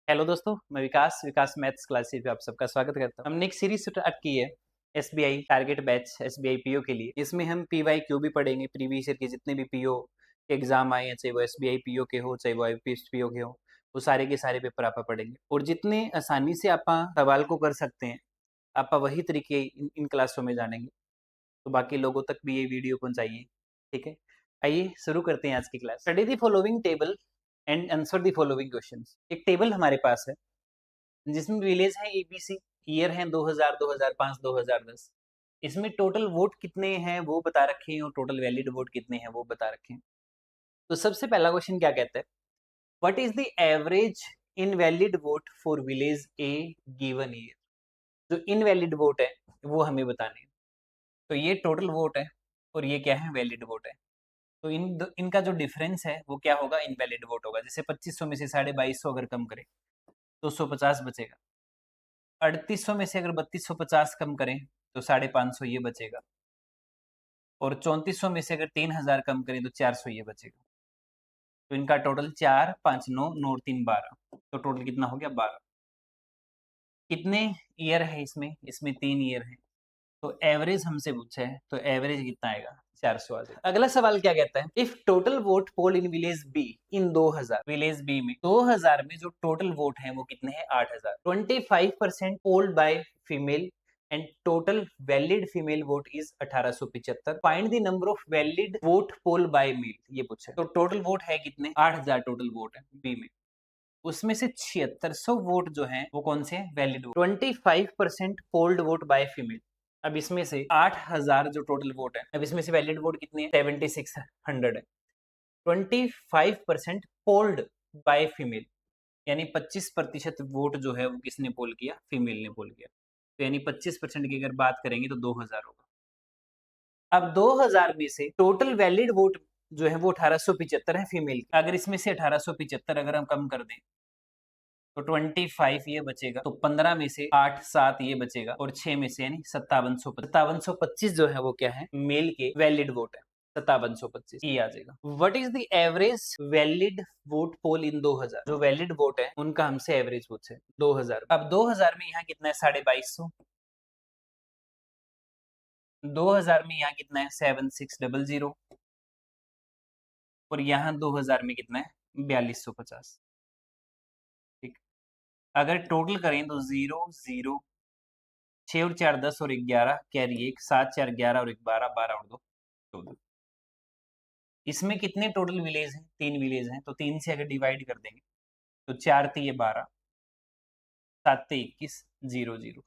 Hello दोस्तों, मैं विकास maths classes पे आप सबका स्वागत करता हूँ। हमने एक सीरीज स्टार्ट की है SBI target batch SBI PO के लिए। इसमें हम पीवाई क्यू भी पढ़ेंगे, प्रीवियस ईयर के जितने भी पीओ एग्जाम आए हैं, चाहे वो एसबीआई पीओ के हो, चाहे वो आईपीएस पीओ के हो, वो सारे के सारे पेपर आप पढ़ेंगे। और जितने आसानी से आप सवाल को कर सकते हैं, आप वही तरीके इन क्लासों में जानेंगे, तो बाकी लोगों तक भी ये वीडियो पहुंचाइए। ठीक है, आइए शुरू करते हैं आज की class. Study the following table and answer the following questions. एक टेबल हमारे पास है जिसमें विलेज है एबीसी, ईयर है 2000, 2005, 2010। इसमें टोटल वोट कितने हैं वो बता रखे हैं और टोटल वैलिड वोट कितने हैं वो बता रखे हैं। तो सबसे पहला क्वेश्चन क्या कहता है, what is the average invalid vote for village A given year. जो इनवैलिड वोट है वो हमें बताने हैं। तो ये टोटल वोट है और ये क्या है, वैलिड वोट है। तो इनका जो डिफरेंस है वो क्या होगा, इनवैलिड वोट होगा। जैसे 2500 में से 2250 अगर कम करें तो 150 बचेगा। 3800 में से अगर 3250 कम करें तो 550 ये बचेगा। और 3400 में से अगर 3000 कम करें तो 400 ये बचेगा। तो इनका टोटल 4 5 9 9 3 12, तो टोटल कितना हो गया 12। कितने ईयर है इसमें, इसमें 3 ईयर है। तो एवरेज हमसे पूछा है, तो एवरेज कितना आएगा, 400 आ जाएगा। अगला सवाल क्या कहता है, if total vote poll in village B in 2000, village B में 2000 में जो टोटल वोट है वो कितने हैं, 8000। 25% polled by female and total valid female vote is 1875। Find the number of valid vote poll by male, ये पूछा है। तो टोटल वोट है कितने, 8000 टोटल वोट है बी में। उसमें से 7600 वोट जो है वो कौन से हैं, valid vote. 25% polled vote by female. अब इसमें से 8000 जो टोटल वोट है, अब इसमें से वैलिड वोट कितने हैं, 7600 है। 25% पोल्ड बाय फीमेल, यानी 25% वोट जो है वो किसने पोल किया, फीमेल ने पोल किया। तो यानी 25% की अगर बात करेंगे तो 2000 होगा। अब 2000 में से टोटल वैलिड वोट जो है वो 1875 है फीमेल की। अगर इसमें से 1875 अगर हम कम कर दें तो 25 ये बचेगा। तो 15 में से 8 7 ये बचेगा और 6 में से यानी 5725 जो है वो क्या है, मेल के वैलिड वोट है। 5725 ये आ जाएगा। What is the average valid vote poll in 2000। जो वैलिड वोट है उनका हमसे एवरेज पूछे 2000। अब 2000 में यहाँ कितना है, 2250। 2000 में यहाँ कितना है, 7600। और यहाँ 2000 में कितना है, 4250। ठीक, अगर टोटल करें तो 0 0 6 और 4 10 और 11 कैरी 1 7 4 11 और 1 12 12 और 2 14। इसमें कितने टोटल विलेज हैं, 3 विलेज हैं। तो 3 से अगर डिवाइड कर देंगे तो 4 3 12 7 21 0 0।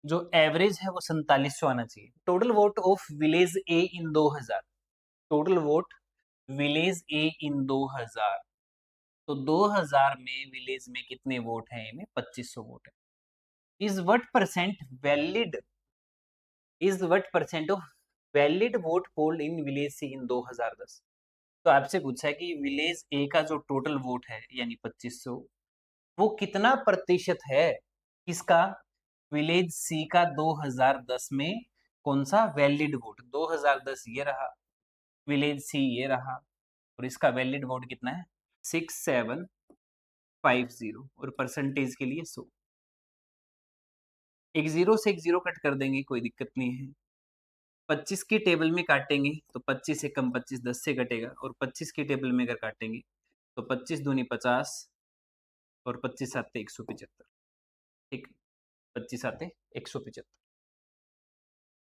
जो एवरेज है वो 4700 आना चाहिए। Total vote of village A in 2000। Total vote village A in 2000। तो 2000 में विलेज में कितने वोट हैं, इनमें 2500 वोट है। Is what percent valid, is what percent of valid vote polled in village C in 2010। तो आपसे पूछा है कि विलेज ए का जो टोटल वोट है यानी 2500, वो कितना प्रतिशत है किसका, विलेज सी का 2010 में कौन सा वैलिड वोट। 2010 ये रहा, विलेज सी ये रहा, और इसका वैलिड वोट कितना है, 6750। और परसेंटेज के लिए 100। एक जीरो से एक जीरो कट कर देंगे, कोई दिक्कत नहीं है। 25 की टेबल में काटेंगे तो 25 से कम 25 10 से कटेगा, और 25 की टेबल में अगर काटेंगे तो 25 दूनी 50 और 25 साते 175। ठीक, 25 आते 175।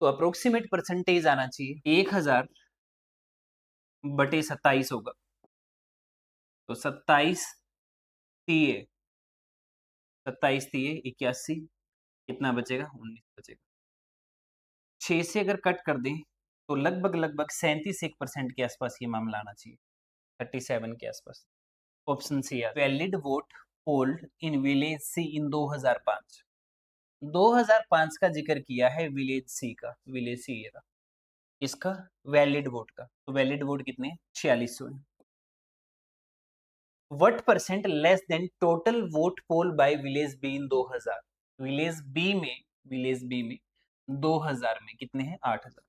तो अप्रोक्सीमेट परसेंटेज आना चाहिए 1000 बटे 27 होगा। तो 27 तिये 81, कितना बचेगा, 19 बचेगा। 6 से अगर कट कर दें तो लगभग लगभग 37% के आसपास ये मामला आना चाहिए, 37 के आसपास। ऑप्शन सी है valid vote polled in village C in 2005। 2005 का जिक्र किया है विलेज सी का, विलेज सी ये रहा, इसका वैलिड वोट का। तो वैलिड वोट कितने, 4600 है। What percent less than total vote poll by village B in 2000। Village B में, विलेज बी में 2000 में कितने हैं, 8000।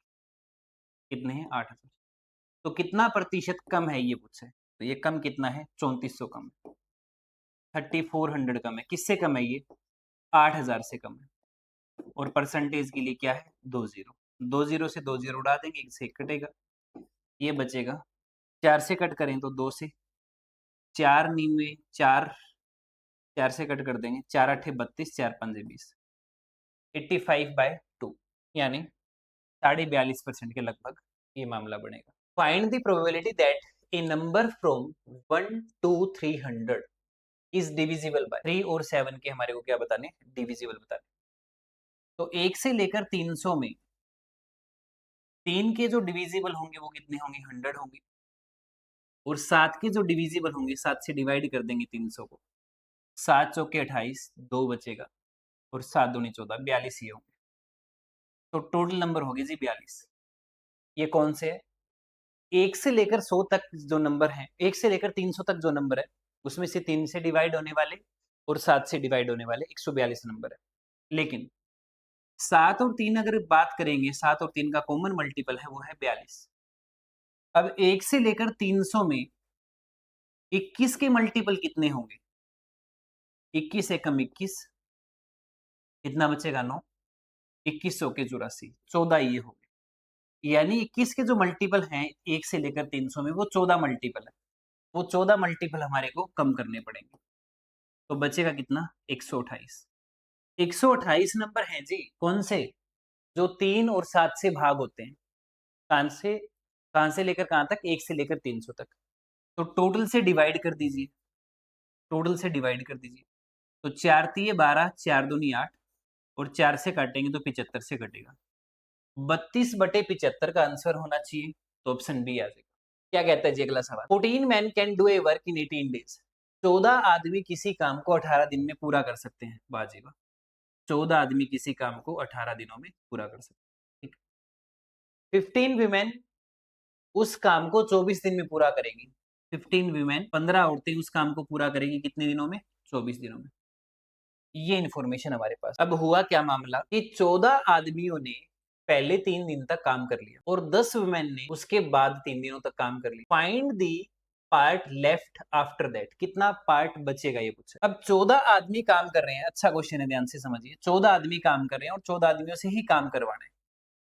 कितने हैं, 8000। तो कितना प्रतिशत कम है ये पूछे, तो ये कम कितना है, 3400 कम है। 3400 कम है। किससे कम है ये? 8000 से कम है। और परसेंटेज के लिए क्या है? 20। 20 से 20 उड़ा देंगे, 1 से 1 कटेगा, ये बचेगा। 4 से कट करें तो 2 से, 4 निन्वे 4, 4 से कट कर देंगे, 4 8 32, 4 5 20, 85/2 यानी 42.5% के लगभग ये मामला बनेगा। Find the probability that A number from 1 to 300 is divisible by 3 और 7 के हमारे को क्या बताने? डिविजिबल बताने। तो 1 से लेकर 300 में 3 के जो डिविजिबल होंगे वो कितने होंगे? 100 होंगे। और 7 के जो डिविजिबल होंगे, 7 से डिवाइड कर देंगे 300 को, 7 चौके 28, 2 बचेगा, और 7 दूनी 14, 42 ये होंगे। तो टोटल नंबर हो गए जी 42। ये कौन से है? 1 से लेकर 100 तक जो नंबर है, 1 से लेकर 300 तक जो नंबर है, उसमें से 3 से डिवाइड होने वाले और 7 से डिवाइड होने वाले 142 नंबर है। लेकिन 7 और 3 अगर बात करेंगे, 7 और 3 का कॉमन मल्टीपल है, वो है 42। अब 1 से लेकर 300 में 21 के मल्टीपल कितने होंगे? 21 एकम 21, कितना बचेगा? 9। 21 सौ के 84, 14 ये हो गए। यानी 21 के जो मल्टीपल हैं 1 से लेकर 300 में, वो 14 मल्टीपल है। वो 14 मल्टीपल हमारे को कम करने पड़ेंगे। तो बचेगा कितना? 128। 128 नंबर हैं जी। कौन से? जो 3 और 7 से भाग होते हैं। कहां से लेकर कहां तक? 1 से लेकर 300 तक। तो टोटल से डिवाइड कर दीजिए, टोटल से डिवाइड कर दीजिए। तो 4 तिये 12, 4 दूनी 8, और 4 से काटेंगे तो 75 से कटेगा। 32/75 का आंसर होना चाहिए। तो ऑप्शन बी आ जाएगा। क्या कहता है जी अगला सवाल? 14 man can do a work in 18 days. 14 आदमी किसी काम को 18 दिन में पूरा कर सकते हैं। बाजी वाह। 14 आदमी किसी काम को 18 दिनों में पूरा कर सकते हैं। ठीक। 15 वीमेन उस काम को 24 दिन में पूरा करेगी। 15 वीमेन, 15 औरतें उस काम को पूरा करेगी कितने दिनों में? 24 दिनों में। ये इन्फॉर्मेशन हमारे पास। अब हुआ क्या मामला कि 14 आदमियों ने पहले 3 दिन तक काम कर लिया और 10 वुमेन ने उसके बाद 3 दिनों तक काम कर लिया। Find the part left after that. कितना पार्ट बचेगा ये पूछा। अब 14 आदमी काम कर रहे हैं। अच्छा क्वेश्चन है, ध्यान से समझिए। 14 आदमी काम कर रहे हैं और 14 आदमियों से ही काम करवाना है।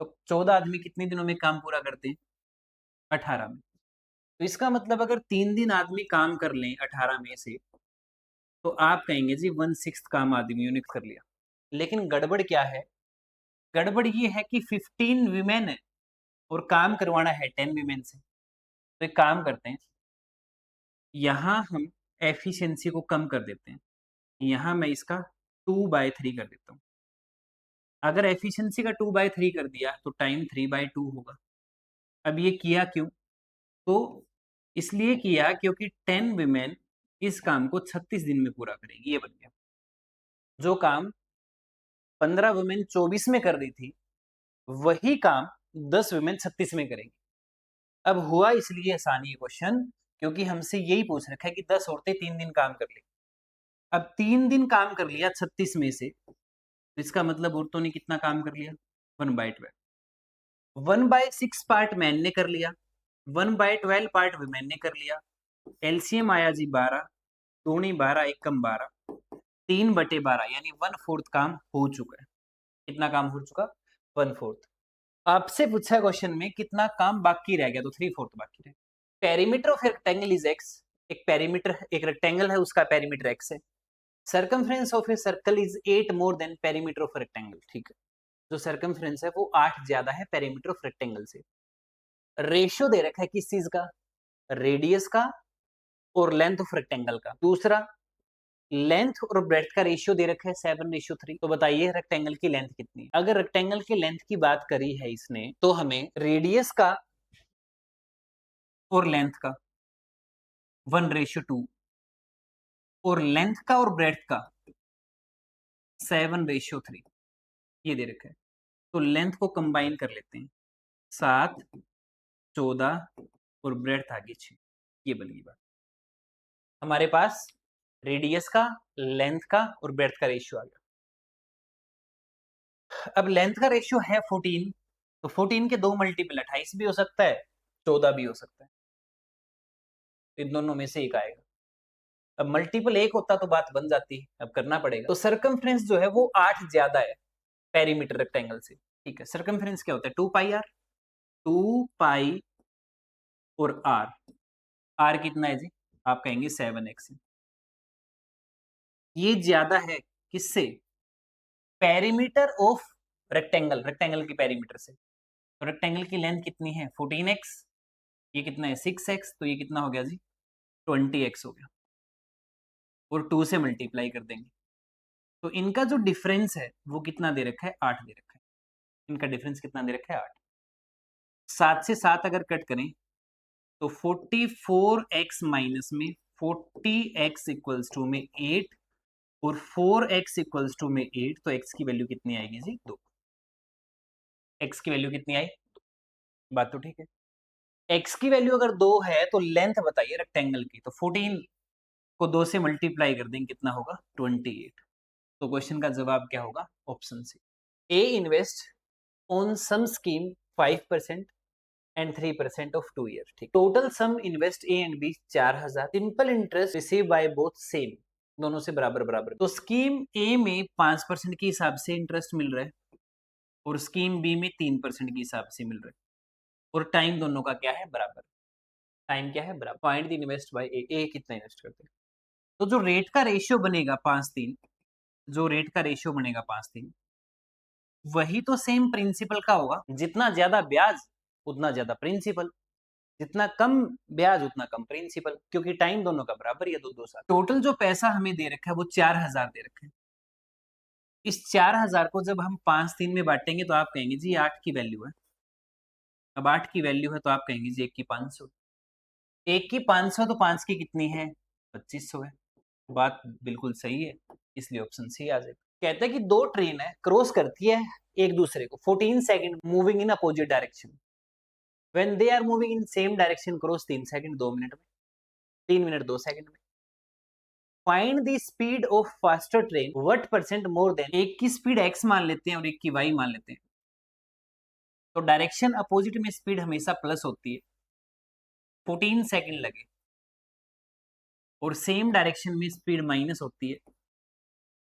तो 14 आदमी कितने दिनों में काम पूरा करते हैं? 18 में। तो इसका मतलब अगर 3 दिन आदमी काम कर लें 18 में से, तो आप कहेंगे जी 1/6 काम आदमियों ने कर लिया। लेकिन गड़बड़ क्या है? गड़बड़ ये है कि 15 वीमेन है और काम करवाना है 10 वीमेन से। तो एक काम करते हैं, यहां हम एफिशिएंसी को कम कर देते हैं। यहां मैं इसका 2/3 कर देता हूं। अगर एफिशिएंसी का 2/3 कर दिया तो टाइम 3/2 होगा। अब ये किया क्यों? तो इसलिए किया क्योंकि 10 वीमेन इस काम को 36 दिन में पूरा करेगी। ये बन गया। जो काम 15 वुमेन 24 में कर रही थी, वही काम 10 वुमेन 36 में करेंगी। अब हुआ इसलिए आसान ये क्वेश्चन क्योंकि हमसे यही पूछ रखा है कि 10 औरतें 3 दिन काम कर ली। अब 3 दिन काम कर लिया 36 में से, तो इसका मतलब औरतों ने कितना काम कर लिया? 1/12। 1/6 पार्ट मैन ने कर लिया, 1/12 पार्ट वुमेन ने कर लिया। एलसीएम आया जी 12, 2 12, 1 कम 12, 3/12 यानी 1/4 काम हो चुका है। कितना काम हो चुका? 1/4। आपसे पूछा क्वेश्चन में कितना काम बाकी रह गया, तो 3/4 बाकी रह। Perimeter of rectangle is x. एक पेरीमीटर, एक रेक्टेंगल है, उसका पेरीमीटर एक्स है। Circumference of a circle is 8 more than perimeter of rectangle. ठीक है, जो सर्कमफ्रेंस है वो 8 ज्यादा है पेरीमीटर ऑफ रेक्टेंगल से। रेशियो दे रखा है किस चीज का? रेडियस का और लेंथ ऑफ रेक्टेंगल का। दूसरा, लेंथ और ब्रेड्थ का रेशियो दे रखा है 7:3। तो बताइए रेक्टेंगल की लेंथ कितनी है? अगर रेक्टेंगल की लेंथ की बात करी है इसने, तो हमें रेडियस का और लेंथ का 1:2 और लेंथ का और ब्रेड्थ का 7:3 ये दे रखा है। तो लेंथ को कंबाइन कर लेते हैं, 7, 14 और ब्रेड्थ आगे 6। ये बन गई बात। हमारे पास रेडियस का, लेंथ का और ब्रेड्थ का रेशियो आ गया। अब लेंथ का रेशियो है 14, तो 14 के 2 मल्टीपल 28 भी हो सकता है, 14 भी हो सकता है। इन दोनों में से एक आएगा। अब मल्टीपल एक होता तो बात बन जाती, अब करना पड़ेगा। तो सरकमफ्रेंस जो है वो 8 ज्यादा है पेरीमीटर रेक्टेंगल से, ठीक है। सरकमफ्रेंस क्या होता है, 2 पाई आर, 2 पाई और आर, आर कितना है जी, आप कहेंगे 7x, ये ज्यादा है किससे, पेरीमीटर ऑफ रेक्टेंगल, रेक्टेंगल की पेरीमीटर से। तो रेक्टेंगल की लेंथ कितनी है 14x, ये कितना है 6x, तो ये कितना हो गया जी 20x हो गया, और 2 से मल्टीप्लाई कर देंगे। तो इनका जो डिफरेंस है वो कितना दे रखा है, 8 दे रखा है। इनका डिफरेंस कितना दे रखा है, 8। 7 से 7 अगर कट करें तो 44x माइनस में 40x इक्वल्स टू में 8, और 4x इक्वल्स टू में 8, तो x की वैल्यू कितनी आएगी जी 2। x की वैल्यू कितनी आई, बात तो ठीक है। x की वैल्यू अगर 2 है तो लेंथ बताइए रेक्टेंगल की, तो 14 को 2 से मल्टीप्लाई कर देंगे, कितना होगा 28। तो क्वेश्चन का जवाब क्या होगा, option C. A invest on some scheme 5% and 3% of 2 year, ठीक। Total sum invest A and B 4000, simple interest receive by both same, दोनों से बराबर बराबर। तो स्कीम ए में 5% के हिसाब से इंटरेस्ट मिल रहा है, और स्कीम बी में 3% के हिसाब से मिल रहा है, और टाइम दोनों का क्या है, बराबर। टाइम क्या है, बराबर। फाइंड द इन्वेस्ट बाय ए कितना इन्वेस्ट करते हैं। तो जो रेट का रेशियो बनेगा 5-3, जो रेट का रेशियो बनेगा 5-3, वही तो सेम प्रिंसिपल का होगा। जितना ज्यादा ब्याज उतना ज्यादा प्रिंसिपल, जितना कम ब्याज उतना कम प्रिंसिपल, क्योंकि टाइम दोनों का बराबर है, 2-2 साल। टोटल जो पैसा हमें दे रखा है वो 4000 दे रखा है। इस 4000 को जब हम 5-3 में बांटेंगे तो आप कहेंगे जी 8 की वैल्यू है। अब 8 की वैल्यू है तो आप कहेंगे जी 1 की 500, 1 की 500, तो 5 की कितनी है 2500 है। बात बिल्कुल सही है, इसलिए ऑप्शन सी आ जाएगा। कहते हैं कि दो ट्रेन है क्रॉस करती है एक दूसरे को 14 second moving in opposite direction, when they are moving in same direction cross 3 second 2 minute में, 3 मिनट 2 सेकंड में। Find the speed of faster train what percent more than, एक की स्पीड x मान लेते हैं और एक की y मान लेते हैं। तो डायरेक्शन अपोजिट में स्पीड हमेशा प्लस होती है, 14 सेकंड लगे, और सेम डायरेक्शन में स्पीड माइनस होती है,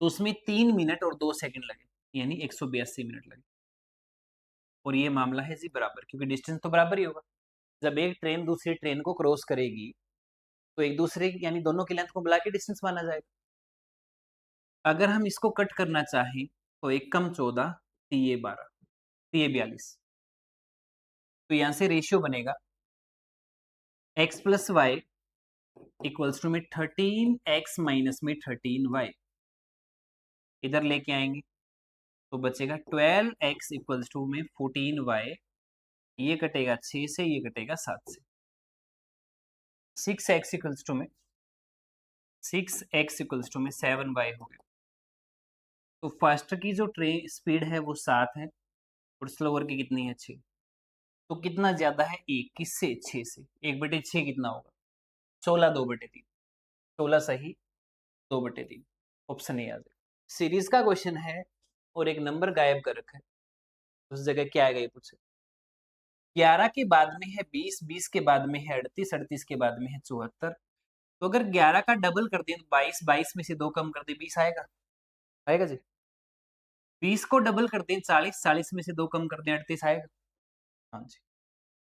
तो उसमें 3 मिनट और 2 सेकंड लगे, यानी 182 मिनट लगे। और ये मामला है जी बराबर, क्योंकि डिस्टेंस तो बराबर ही होगा। जब एक ट्रेन दूसरी ट्रेन को क्रॉस करेगी तो एक दूसरे यानी दोनों की लेंथ को मिला के डिस्टेंस माना जाएगा। अगर हम इसको कट करना चाहें तो 1 कम 14, 3 12, 3 42, तो यहां से रेशियो बनेगा x plus y equals to में 13x माइनस में 13y, इधर लेके आएंगे तो बचेगा 12x इक्वल्स टू में 14y, ये कटेगा 6 से, ये कटेगा 7 से, 6x इक्वल्स टू में 7y हो गया। तो फास्टर की जो ट्रेन स्पीड है वो 7 है, और स्लोअर की कितनी है 6। तो कितना ज्यादा है, 1 किससे 6 से, 1/6 कितना होगा 16, 2/3, 16 सही, 2/3, ऑप्शन ए आ जाएगा। सीरीज का क्वेश्चन है और एक नंबर गायब कर रखा है, उस जगह क्या आएगा ये पूछे। 11 के बाद में है 20, 20 के बाद में है 38, 38 के बाद में है 74। तो अगर 11 का डबल कर दें तो 22, 22 में से 2 कम कर दे 20 आएगा, आएगा जी। 20 को डबल कर दें 40, 40 में से 2 कम कर दें 38 आएगा, हाँ जी।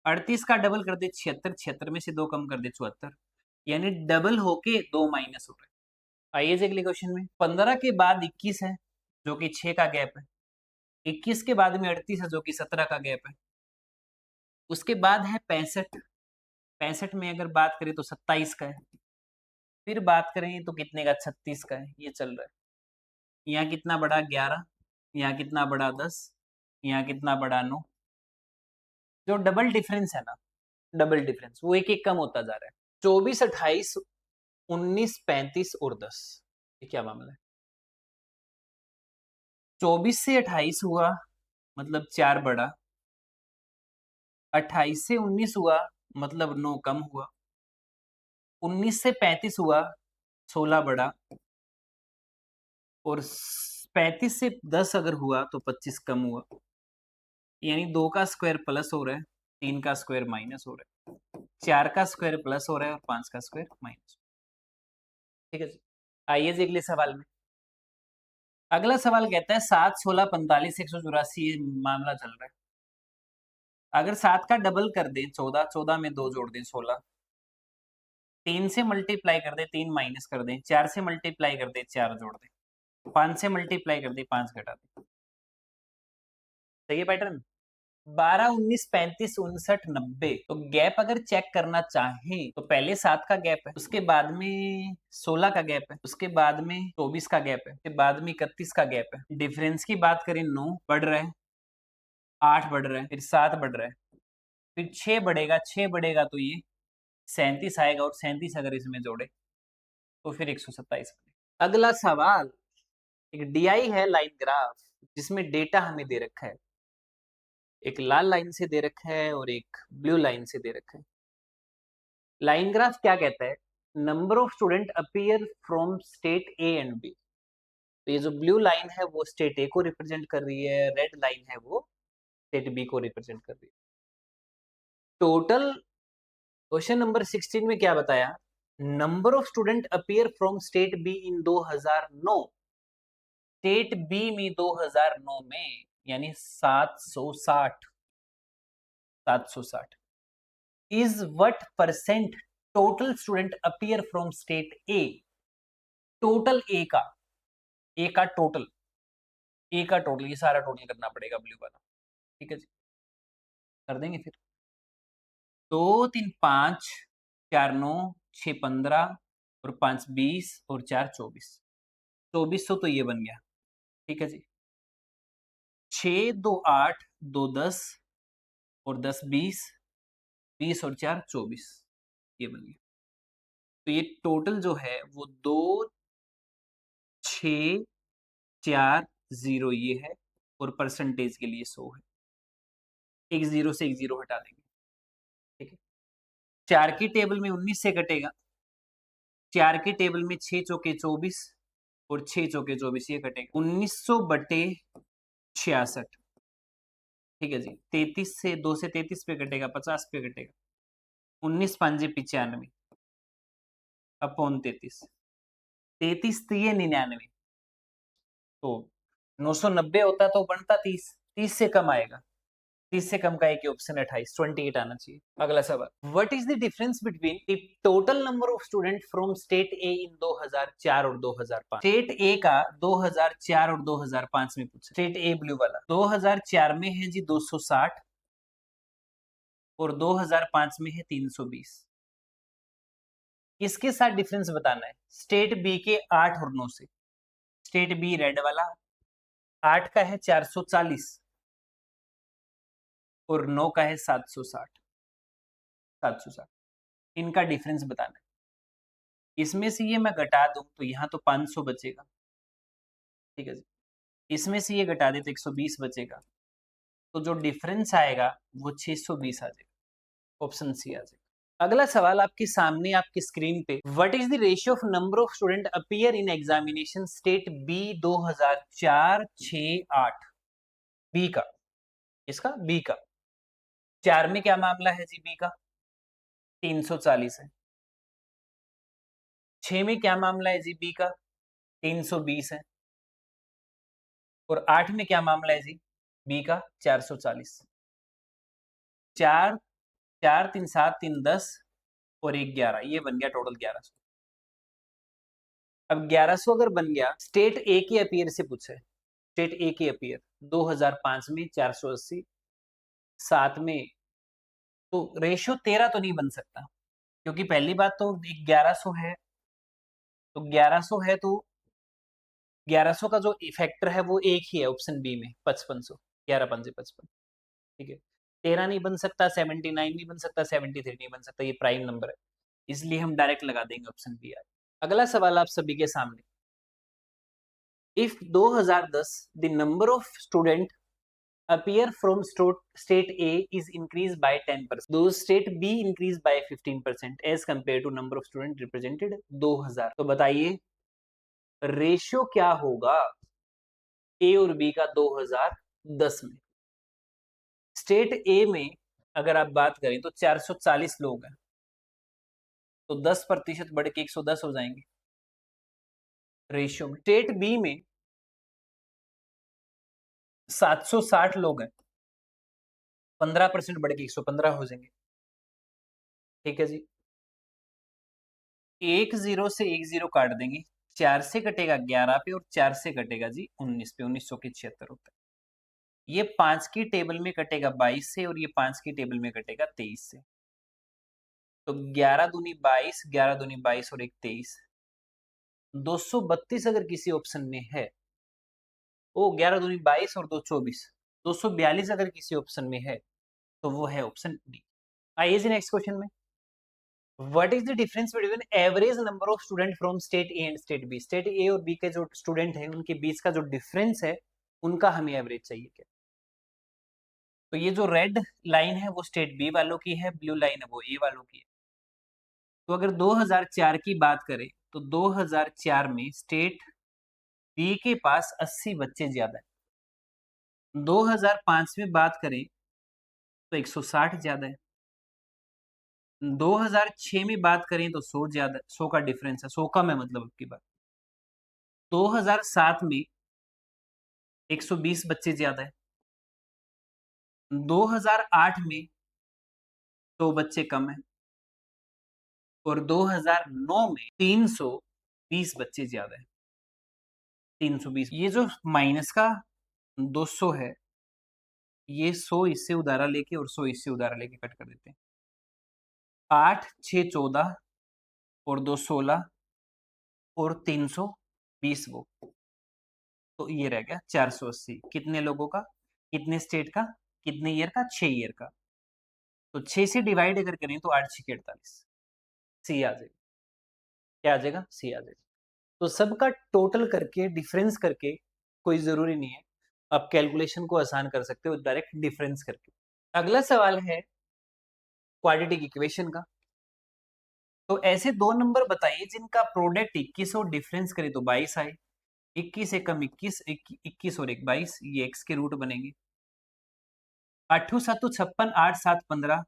38 का डबल कर दे 76, 76 में से 2 कम कर दे 74, यानी डबल होके 2 माइनस हो रहा है। आइए अगले क्वेश्चन में, 15 के बाद 21 है जो कि 6 का गैप है, 21 के बाद में 38 है जो कि 17 का गैप है, उसके बाद है 65, 65 में अगर बात करें तो 27 का है, फिर बात करें तो कितने का 36 का है, ये चल रहा है। यहाँ कितना बड़ा 11, यहाँ कितना बड़ा 10, यहाँ कितना बड़ा 9। जो डबल डिफरेंस है ना, डबल डिफरेंस वो एक एक कम होता जा रहा है। 24, 28, 19, 35 और 10, ये क्या मामला है। 24 से 28 हुआ मतलब 4 बड़ा, 28 से 19 हुआ मतलब 9 कम हुआ, 19 से 35 हुआ 16 बड़ा, और 35 से 10 अगर हुआ तो 25 कम हुआ, यानी 2 का स्क्वायर प्लस हो रहा है, 3 का स्क्वायर माइनस हो रहा है, 4 का स्क्वायर प्लस हो रहा है और 5 का स्क्वायर माइनस। ठीक है जी। आइए जी अगले सवाल में। अगला सवाल कहता है 7, 16, 45, 184 ये मामला चल रहा है। अगर 7 का डबल कर दें 14, 14 में 2 जोड़ दें 16, 3 से मल्टीप्लाई कर दें 3 माइनस कर दें, 4 से मल्टीप्लाई कर दें 4 जोड़ दें, 5 से मल्टीप्लाई कर दें 5 घटा दें। सही है पैटर्न। 12, 19, 35, 59, 90। तो गैप अगर चेक करना चाहें तो पहले 7 का गैप है, उसके बाद में 16 का गैप है, उसके बाद में 24 का गैप है, उसके बाद में 31 का गैप है। डिफरेंस की बात करें 9 बढ़ रहा है, 8 बढ़ रहा है, फिर 7 बढ़ रहा है, फिर 6 बढ़ेगा, 6 बढ़ेगा तो ये 37 आएगा, और 37 अगर इसमें जोड़े तो फिर 127। अगला सवाल, एक डीआई है लाइन ग्राफ जिसमें डेटा हमें दे रखा है, एक लाल लाइन से दे रखा है और एक ब्लू लाइन से दे रखा है। लाइन ग्राफ क्या कहता है? Number of student appear from state A and B. तो ये जो ब्लू लाइन है वो स्टेट ए को रिप्रेजेंट कर रही है, रेड लाइन है वो स्टेट बी को रिप्रेजेंट कर रही है। टोटल क्वेश्चन नंबर 16 में क्या बताया? Number of student appear from state B in 2009। State B में 2009 में यानी 760 is what percent total student appear from state A. Total A का टोटल, ए का टोटल, ये सारा टोटल करना पड़ेगा ब्लू वाला। ठीक है जी, कर देंगे फिर। 2, 3, 5, 4, 9, 6, 15 और 5, 20 और 4, 24। 2400 तो ये बन गया। ठीक है जी। 6, 2, 8, 2, 10 और 10, 20, 20 और 4, 24 ये बन गया। तो ये टोटल जो है वो 2, 6, 4, 0 ये है, और परसेंटेज के लिए 100 है। एक जीरो से एक जीरो हटा देंगे। ठीक है। 4 की टेबल में 19 से कटेगा, 4 की टेबल में 6 चौके 24 और 6 चौके 24 ये कटेगा 1900 बटे 66। ठीक है जी। 33 से 2 से 33 पे कटेगा, 50 पे कटेगा, 19 पांजे 95 अपॉन 33, 33 तिये 99। तो 990 होता तो बनता 30, 30 से कम आएगा, 30 से कम का एक ऑप्शन 28, 28 आना चाहिए। अगला सवाल, what is the difference between the total number of student from state A in 2004 और 2005। स्टेट ए का 2004 और 2005 में पूछा, स्टेट ए ब्लू वाला। 2004 में है जी 260 और 2005 में है 320। इसके साथ डिफरेंस बताना है स्टेट बी के 8 और 9 से। स्टेट बी रेड वाला, 8 का है 440 और 9 का है 760। इनका डिफरेंस बताना है। इसमें से ये मैं घटा दूं तो यहाँ तो 500 बचेगा। ठीक है जी। इसमें से ये घटा दे तो 120 बचेगा, तो जो डिफरेंस आएगा वो 620 आ जाएगा, ऑप्शन सी आ जाएगा। अगला सवाल आपके सामने आपकी स्क्रीन पे, what is the ratio of number of student appear in examination state B 2004, 6, 8। B का, इसका बी का 4 में क्या मामला है जी? बी का 340 है। 6 में क्या मामला है जी? बी का 320 है। और 8 में क्या मामला है जी? बी का 440। 4, 4, 3, 7, 3, 10 और 1, 11, ये बन गया टोटल 1100। अब 1100 अगर बन गया, स्टेट ए के अपीयर से पूछे, स्टेट ए के अपीयर 2005 में 480, 7 में, तो रेशियो 13 तो नहीं बन सकता, क्योंकि पहली बात तो 1100 है, तो 1100 है तो 1100 का जो फैक्टर है वो एक ही है ऑप्शन बी में, 5500, 11 पंजे 55। ठीक है। 13 नहीं बन सकता, 79 नहीं बन सकता, 73 नहीं बन सकता, ये प्राइम नंबर है, इसलिए हम डायरेक्ट लगा देंगे ऑप्शन बी। अगला सवाल आप सभी के सामने, if 2010 the number of student appear from state A is increased by 10%, though state B increased by 15% as compared to number of student represented 2000। तो बताइए रेशियो क्या होगा ए और बी का 2010 में? स्टेट ए में अगर आप बात करें तो 440 लोग हैं, तो 10% बढ़ के 110 हो जाएंगे। रेशियो में स्टेट बी में 760 लोग हैं, 15% बढ़ के 115 हो जाएंगे। ठीक है जी, एक जीरो से एक जीरो काट देंगे, 4 से कटेगा 11 पे और 4 से कटेगा जी 19 पे, 1900 के 76 होता है। ये 5 की टेबल में कटेगा 22 से और ये 5 की टेबल में कटेगा 23 से। तो 11 दूनी 22, 11 दूनी 22 और एक 23, 232 अगर किसी ऑप्शन में है, ओ 11 दूनी 22 और 2 24, 242 अगर किसी ऑप्शन में है तो वो है ऑप्शन डी। आइए जी नेक्स्ट क्वेश्चन में, what is the difference between average number of student from state A and state B. State A और बी के जो स्टूडेंट हैं उनके बीच का जो डिफरेंस है उनका हमें एवरेज चाहिए क्या। तो ये जो रेड लाइन है वो स्टेट बी वालों की है, ब्लू लाइन है वो ए वालों की है। तो अगर 2004 की बात करें तो 2004 में स्टेट बी के पास 80 बच्चे ज्यादा है। 2005 में बात करें तो 160 ज्यादा है। 2006 में बात करें तो 100 ज्यादा, 100 का डिफरेंस है, 100 का मैं मतलब आपकी बात। 2007 में 120 बच्चे ज्यादा है। 2008 में 2 बच्चे कम है और 2009 में 320 बच्चे ज्यादा है। 320, ये जो माइनस का 200 है, ये 100 इससे उधारा लेके और 100 इससे उधारा लेके कट कर देते हैं। 8 6 14 और 2 16 और 320 वो, तो ये रह गया 480। कितने लोगों का, कितने स्टेट का, कितने ईयर का, 6 ईयर का। तो 6 से डिवाइड अगर करें तो 8 6 48, सी आ जाएगा। क्या आ जाएगा, सी आ जाएगा। तो सबका टोटल करके डिफरेंस करके कोई जरूरी नहीं है, आप कैलकुलेशन को आसान कर सकते हो डायरेक्ट डिफरेंस करके। अगला सवाल है क्वाड्रेटिक इक्वेशन का। तो ऐसे दो नंबर बताइए जिनका प्रोडक्ट 21 और डिफरेंस करें तो 22 आए। 21 एकम 21, 21 और एक 22, ये एक्स के रूट बनेंगे। 8 7 56, 8 7 15,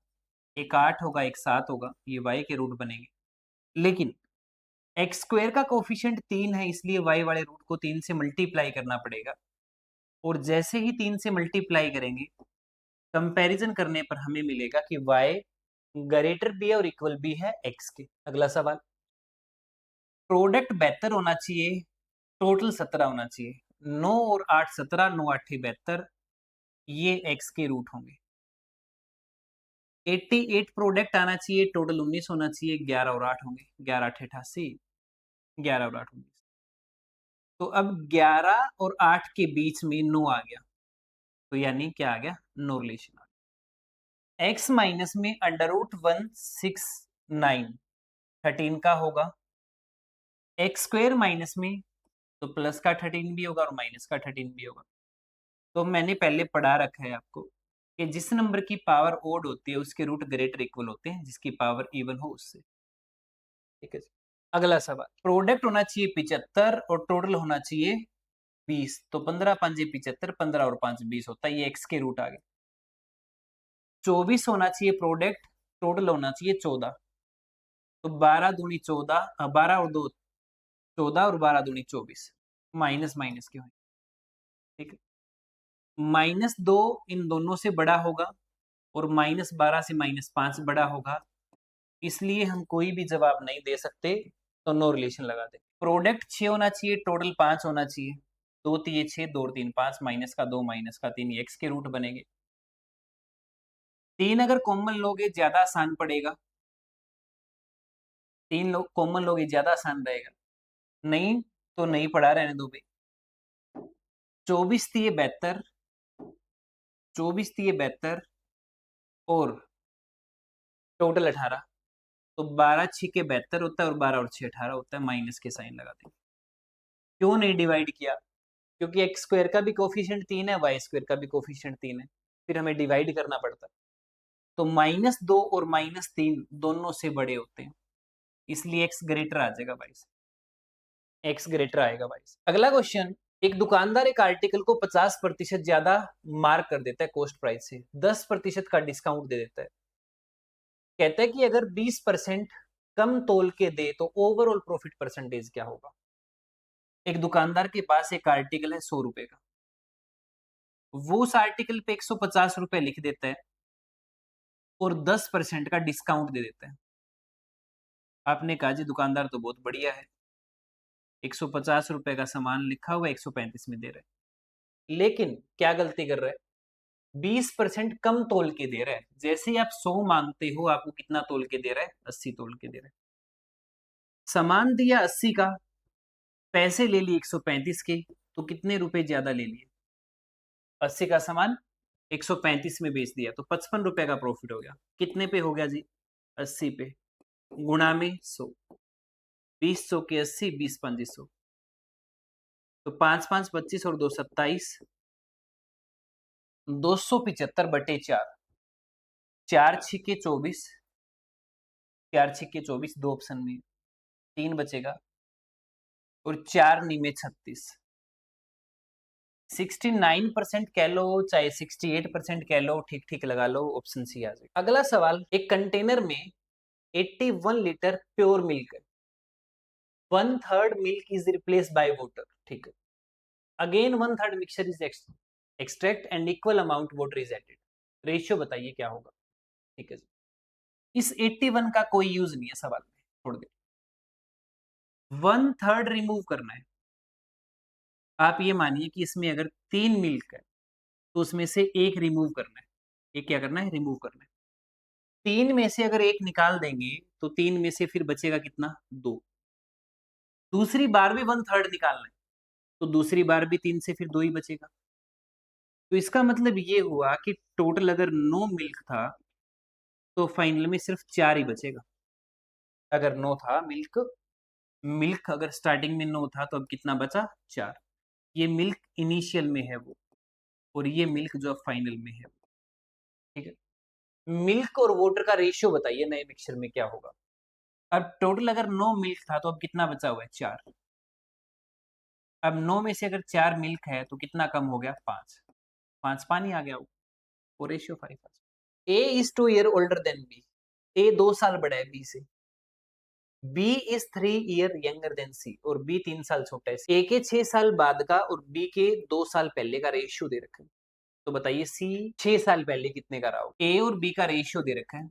एक 8 होगा एक 7 होगा, ये वाई के रूट बनेंगे। लेकिन एक्स स्क्वायर का कोफिशिएंट 3 है, इसलिए वाई वाले रूट को 3 से मल्टीप्लाई करना पड़ेगा। और जैसे ही 3 से मल्टीप्लाई करेंगे, कंपैरिजन करने पर हमें मिलेगा कि y ग्रेटर भी है और इक्वल भी है x के। अगला सवाल, प्रोडक्ट बेहतर होना चाहिए, टोटल 17 होना चाहिए। 9 और 8 17, 9 8 72, ये x के रूट होंगे। 88 प्रोडक्ट आना चाहिए, टोटल 19 होना चाहिए, 11 और 8 होंगे, 11 8 88, 11 और 8 19। तो अब 11 और 8 के बीच में 9 आ गया, तो यानी क्या आ गया, नो रिलेशन आ गया। x माइनस में अंडर रूट 169 13 का होगा, एक्स स्क्वायर माइनस में तो प्लस का 13 भी होगा और माइनस का 13 भी होगा। तो मैंने पहले पढ़ा रखा है आपको कि जिस नंबर की पावर ओड होती है उसके रूट ग्रेटर इक्वल होते हैं जिसकी पावर इवन हो उससे। ठीक है जी, अगला सवाल, प्रोडक्ट होना चाहिए 75 और टोटल होना चाहिए 20। तो 15 5 75, 15 और 5 20 होता है, ये एक्स के रूट आ गए। 24 होना चाहिए प्रोडक्ट, टोटल होना चाहिए 14। तो 12 दूनी 14, 12 और 2 14 और 12 दूनी 24, माइनस माइनस के होंगे। ठीक है, -2 इन दोनों से बड़ा होगा और -12 से -5 बड़ा होगा, इसलिए हम कोई भी जवाब नहीं दे सकते, तो नो रिलेशन लगा दे। प्रोडक्ट 6 होना चाहिए, टोटल 5 होना चाहिए। 2 3 6, 2 3 5, माइनस का 2 माइनस का 3, एक्स के रूट बनेंगे। 3 अगर कॉमन लोगे ज्यादा आसान पड़ेगा, 3 लोग कॉमन लोगे ज्यादा आसान रहेगा, नहीं तो नहीं पढ़ा, रहने दो भाई। 24 3 72, 24 3 72 और टोटल 18, तो 12 6 के 72 होता है और 12 और 6 18 होता है, माइनस के साइन लगा देंगे। क्यों नहीं डिवाइड किया, क्योंकि एक्स स्क्वायर का भी कोफिशिएंट 3 है, वाई स्क्वायर का भी कोफिशिएंट 3 है, फिर हमें डिवाइड करना पड़ता है। तो -2 और -3 दोनों से बड़े होते हैं, इसलिए एक्स ग्रेटर आ जाएगा वाई से, एक्स ग्रेटर आएगा वाई से। अगला क्वेश्चन, एक दुकानदार एक आर्टिकल को 50% ज्यादा मार्क कर देता है कॉस्ट प्राइस से, 10% का डिस्काउंट दे देता है। कहता है कि अगर 20% कम तोल के दे तो ओवरऑल प्रॉफिट परसेंटेज क्या होगा। एक दुकानदार के पास एक आर्टिकल है 100 रुपए का, वो उस आर्टिकल पे 150 रुपए लिख देता है और 10% का डिस्काउंट दे देता है। आपने कहा जी दुकानदार तो बहुत बढ़िया है, 150 रुपए का सामान लिखा हुआ 135 में दे रहा है, लेकिन क्या गलती कर रहा है, 20% कम तोल के दे रहा है। जैसे ही आप 100 मांगते हो, आपको कितना तोल के दे रहा है, 80 तोल के दे रहा है। सामान दिया 80 का, पैसे ले लिए 135 के, तो कितने रुपए ज्यादा ले लिए, 80 का सामान 135 में बेच दिया, तो 55 रुपए का प्रॉफिट हो गया। कितने पे हो गया जी, 80 पे, गुणा में 100, 20 100 के 80, 20 5 100, तो 5 5 25 और 2 27, 275/4, 4 छिके 24, 4 छिके 24, दो ऑप्शन में 3 बचेगा, और 4 नीमे 36, 69% कह लो चाहे 68% कह लो, ठीक ठीक लगा लो, ऑप्शन सी आ जाएगा। अगला सवाल, एक कंटेनर में 81 लीटर प्योर मिल्क है, 1/3 milk is replace by water, ठीक है, again 1/3 mixture is extract and equal amount water is added, ratio बताइए क्या होगा। ठीक है जी, इस 81 का कोई यूज नहीं है सवाल में, छोड़ दे, 1/3 रिमूव करना है। आप ये मानिए कि इसमें अगर 3 मिल्क है तो उसमें से एक रिमूव करना है, एक क्या करना है, रिमूव करना है। 3 में से अगर एक निकाल देंगे तो 3 में से फिर बचेगा कितना, 2, दूसरी बार भी 1/3 निकालना है, तो दूसरी बार भी 3 से फिर 2 ही बचेगा। तो इसका मतलब ये हुआ कि टोटल अगर 9 मिल्क था तो फाइनल में सिर्फ 4 ही बचेगा। अगर 9 था मिल्क, मिल्क अगर स्टार्टिंग में 9 था तो अब कितना बचा, 4। ये मिल्क इनिशियल में है वो, और ये मिल्क जो फाइनल में है, ठीक है। मिल्क और वाटर का रेशियो बताइए नए मिक्सचर में क्या होगा। अब टोटल अगर 9 मिल्क था तो अब कितना बचा हुआ है, 4। अब 9 में से अगर 4 मिल्क है तो कितना कम हो गया, 5, 5 पानी आ गया, वो ratio 5। A is 2 year older than B, A 2 साल बड़ा है बी से, B is 3 year younger than C, और बी 3 साल छोटा है। ए के 6 साल बाद का और बी के 2 साल पहले का रेशियो दे रखा है, तो बताइए सी 6 साल पहले कितने का रहा हो। ए और बी का रेशियो दे रखा है,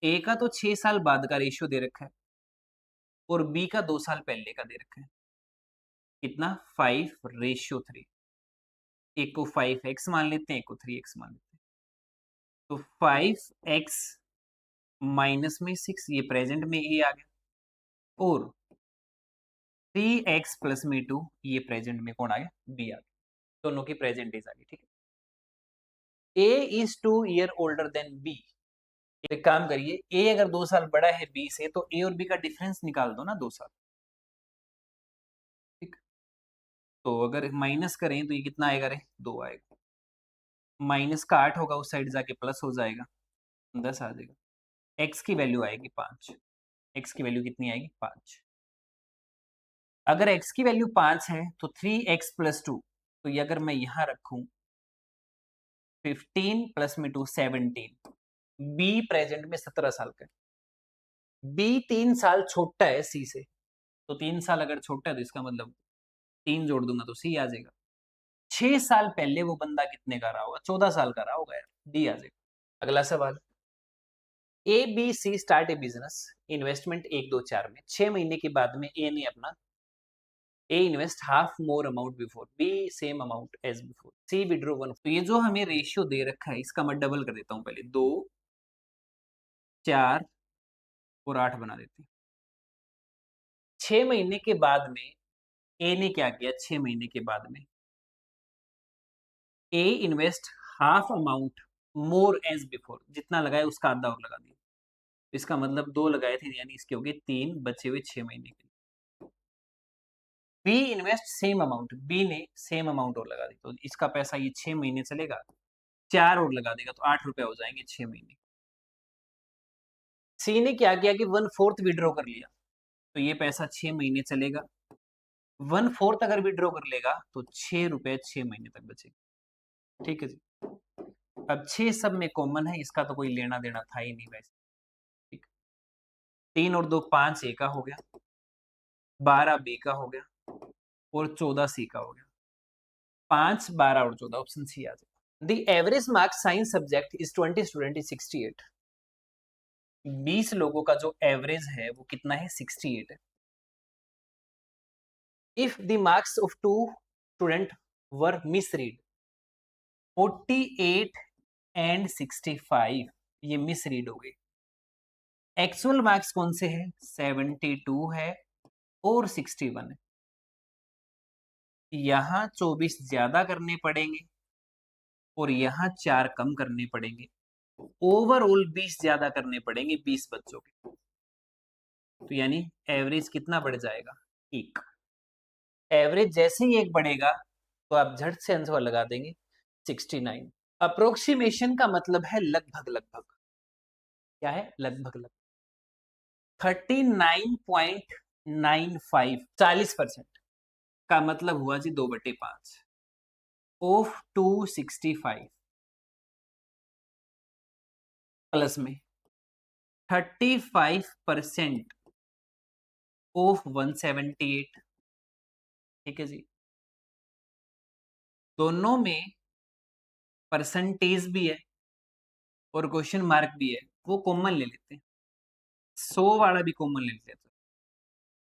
ए का तो 6 साल बाद का रेशियो दे रखा है, और बी का 2 साल पहले का दे रखा है, कितना, 5:3। एक को 5x मान लेते हैं, एक को 3x मान लेते हैं, तो 5x माइनस में 6, ये प्रेजेंट में ए आ गया, और 3x प्लस में 2, ये प्रेजेंट में कौन आ गया, बी आ गया, दोनों की प्रेजेंट एज आ गई, ठीक है। A is 2 year older than B, एक काम करिए, ए अगर 2 साल बड़ा है बी से, तो ए और बी का डिफरेंस निकाल दो ना, 2 साल, ठीक। तो अगर माइनस करें तो ये कितना आएगा रे, 2 आएगा, माइनस का 8 होगा, उस साइड जाके प्लस हो जाएगा, 10 आ जाएगा। एक्स की वैल्यू आएगी 5, एक्स की वैल्यू कितनी आएगी, 5। अगर x की वैल्यू 5 है तो 3x प्लस 2, तो ये अगर मैं यहां रखूं 15 प्लस में 2 17, बी प्रेजेंट में 17 साल का है, बी 3 साल छोटा है सी से, तो 3 साल अगर छोटा है तो इसका मतलब 3 जोड़ दूंगा तो सी आ जाएगा। 6 साल पहले वो बंदा कितने का रहा होगा, 14 साल का रहा होगा यार, डी आ जाएगा। अगला सवाल, A B C start a business, investment 1 2 4 में, 6 महीने के बाद में ए ने अपना, A invest half more amount before, B same amount as before, C withdraw 1। तो ये जो हमें रेशियो दे रखा है इसका मैं डबल कर देता हूं, पहले 2 4 और 8 बना देते हैं। 6 महीने के बाद में A ने क्या किया, 6 महीने के बाद में A invest half amount more as before, जितना लगाया उसका आधा और लगा दिया, इसका मतलब 2 लगाए थे यानी इसके हो गए 3, बचे हुए 6 महीने के लिए। B invest same amount, B ने सेम अमाउंट और लगा दी, तो इसका पैसा ये 6 महीने चलेगा, 4 और लगा देगा तो 8 रुपए हो जाएंगे 6 महीने। सी ने क्या किया कि 1/4 विड्रॉ कर लिया, तो ये पैसा 6 महीने चलेगा, 1/4 अगर विड्रॉ कर लेगा तो 6 रुपए 6 महीने तक बचेगा, ठीक है जी। अब 6 सब में कॉमन है, इसका तो कोई लेना देना था ही नहीं वैसे, ठीक। 3 और 2 5, ए का हो गया, 12 बी का हो गया और 14 सी का हो गया। 5, 12 और 14, ऑप्शन सी आ जाएगा। The average marks science subject is 20 student is 68। 20 लोगों का जो एवरेज है वो कितना है, 68 है। If the marks of 2 student were misread, 48 and 65 ये मिसरीड हो गई। एक्चुअल मार्क्स कौन से हैं, 72 है और 61 है। यहाँ 24 ज्यादा करने पड़ेंगे और यहाँ 4 कम करने पड़ेंगे। ओवरऑल 20 ज्यादा करने पड़ेंगे 20 बच्चों के। तो यानी एवरेज कितना बढ़ जाएगा, 1। एवरेज जैसे ही 1 बढ़ेगा तो आप झट से आंसर लगा देंगे 69। अप्रोक्सीमेशन का मतलब है लगभग लगभग। क्या है, लगभग लगभग। 39.95 40% का मतलब हुआ जी 2/5 ऑफ 265 प्लस में 35% ऑफ 178। ठीक है जी, दोनों में परसेंटेज भी है और क्वेश्चन मार्क भी है, वो कॉमन ले लेते हैं। 100 वाला भी कॉमन ले लेते हैं,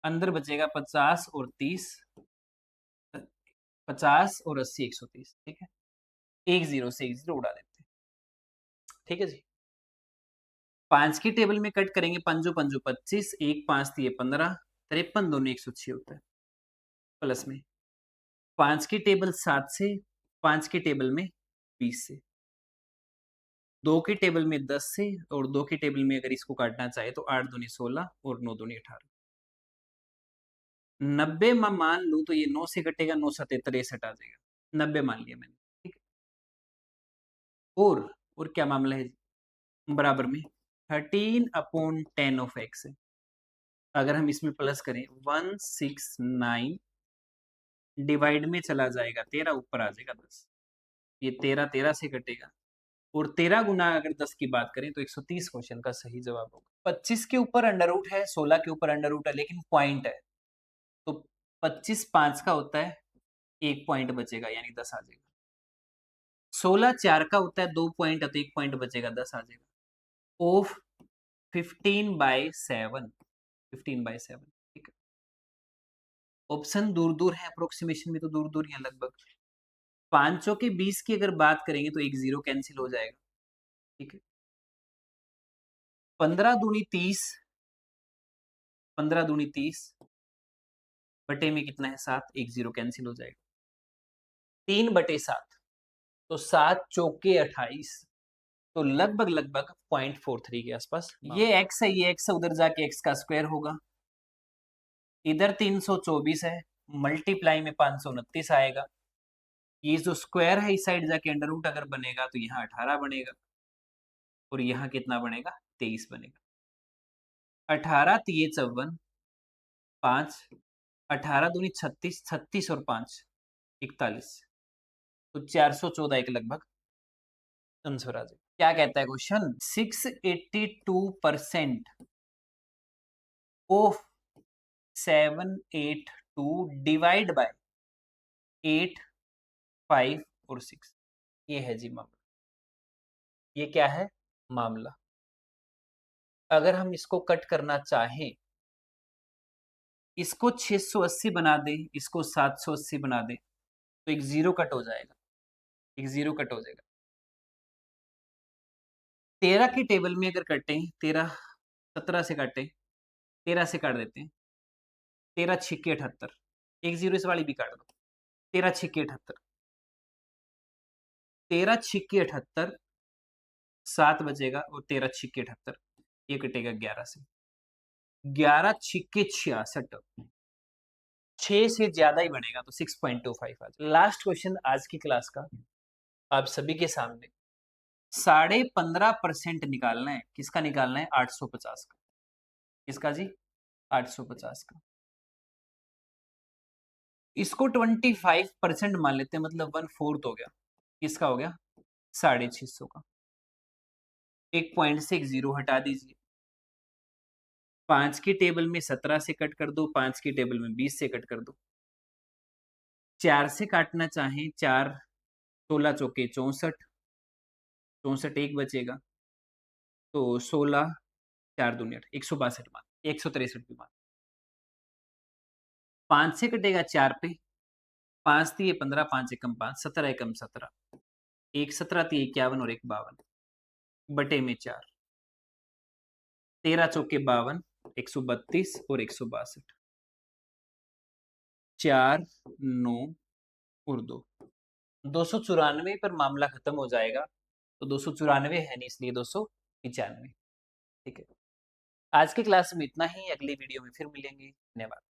अंदर बचेगा 50 और 30, 50 और 80 130। ठीक है, एक जीरो से एक जीरो उड़ा देते हैं। ठीक है जी, 5 की टेबल में कट करेंगे, पंजो पंजो 25, 1 5 दिए 15, 53 दोनों 106 होता है। प्लस में 5 की टेबल 7 से, 5 की टेबल में 20 से, 2 की टेबल में 10 से और 2 की टेबल में अगर इसको काटना चाहे तो 8 दूनी 16 और 9 दूनी 18। 90 में मान लू तो ये 9 से कटेगा, 9 7 63 आ जाएगा। 90 मान लिया मैंने। ठीक है, और क्या मामला है, बराबर में 13/10 ऑफ एक्स है। अगर हम इसमें प्लस करें 169 डिवाइड में चला जाएगा 13, ऊपर आ जाएगा 10। ये 13 13 से कटेगा और 13 गुना अगर 10 की बात करें तो 130 क्वेश्चन का सही जवाब होगा। 25 के ऊपर अंडर रूट है, 16 के ऊपर अंडर रूट है, लेकिन पॉइंट है तो 25 5 का होता है, 1 पॉइंट बचेगा यानी 10 आ जाएगा। 16 4 का होता है, 2 पॉइंट है तो 1 पॉइंट बचेगा, 10 आ जाएगा। ऑफ 15/7, 15/7। ठीक है, ऑप्शन दूर दूर है, अप्रोक्सीमेशन में तो दूर दूर ही है लगभग। 500 के 20 की अगर बात करेंगे तो एक जीरो कैंसिल हो जाएगा। ठीक है, 15 दूनी 30, 15 दूनी 30 बटे में कितना है 7, एक जीरो कैंसिल हो जाएगा। 3/7 तो 7 चौके 28, तो लगभग लगभग 0.43 के आसपास। ये x है, ये x है, उधर जाके x का स्क्वायर होगा। इधर 324 है, मल्टीप्लाई में 529 आएगा। ये जो स्क्वायर है इस साइड जाके अंडर रूट अगर बनेगा तो यहाँ 18 बनेगा और यहाँ कितना बनेगा, 23 बनेगा। 18 3 54, 5, 18 दूनी 36, 36 और 5 41, तो 414 के लगभग आंसर आ जाएगा। क्या कहता है क्वेश्चन, 682% ऑफ 782 डिवाइड बाय 8 5 और 6। ये है जी मामला। ये क्या है मामला। अगर हम इसको कट करना चाहें, इसको 680 बना दें, इसको 780 बना दें, तो एक जीरो कट हो जाएगा, एक जीरो कट हो जाएगा। 13 की टेबल में अगर कटें, 13 17 से काटें, 13 से काट देते हैं, 13 छिक्के 78, एक जीरो इस वाली भी काट दो, 13 छिक्के 78, 13 छिक्के 78, 7 बचेगा और 13 छिक्के 78, ये कटेगा 11 से, 11 छिक्के 66, 6 से ज्यादा ही बनेगा तो 6.25 आ जाएगा। लास्ट क्वेश्चन आज की क्लास का आप सभी के सामने, 15.5% निकालना है। किसका निकालना है, 850 का। किसका जी, 850 का। इसको 25% मान लेते हैं, मतलब 1/4 हो गया। किसका हो गया, 650 का। एक पॉइंट से एक जीरो हटा दीजिए, 5 की टेबल में 17 से कट कर दो, 5 की टेबल में 20 से कट कर दो। 4 से काटना चाहें, 4 16 चौके 64, 64 एक बचेगा, तो 16 4 दूनी 8, 162 मान, 163 भी मान। 5 से कटेगा 4 पे, 5 तिये 15, 5 एकम 5, 17 एकम 17, 1 17 तिये 51 और 1 52, बटे में 4, 13 चौके 52, 132 और 162, 4 9 और 2, 294 पर मामला खत्म हो जाएगा। तो 294 है नहीं, इसलिए 295। ठीक है, आज की क्लास में इतना ही, अगली वीडियो में फिर मिलेंगे। धन्यवाद।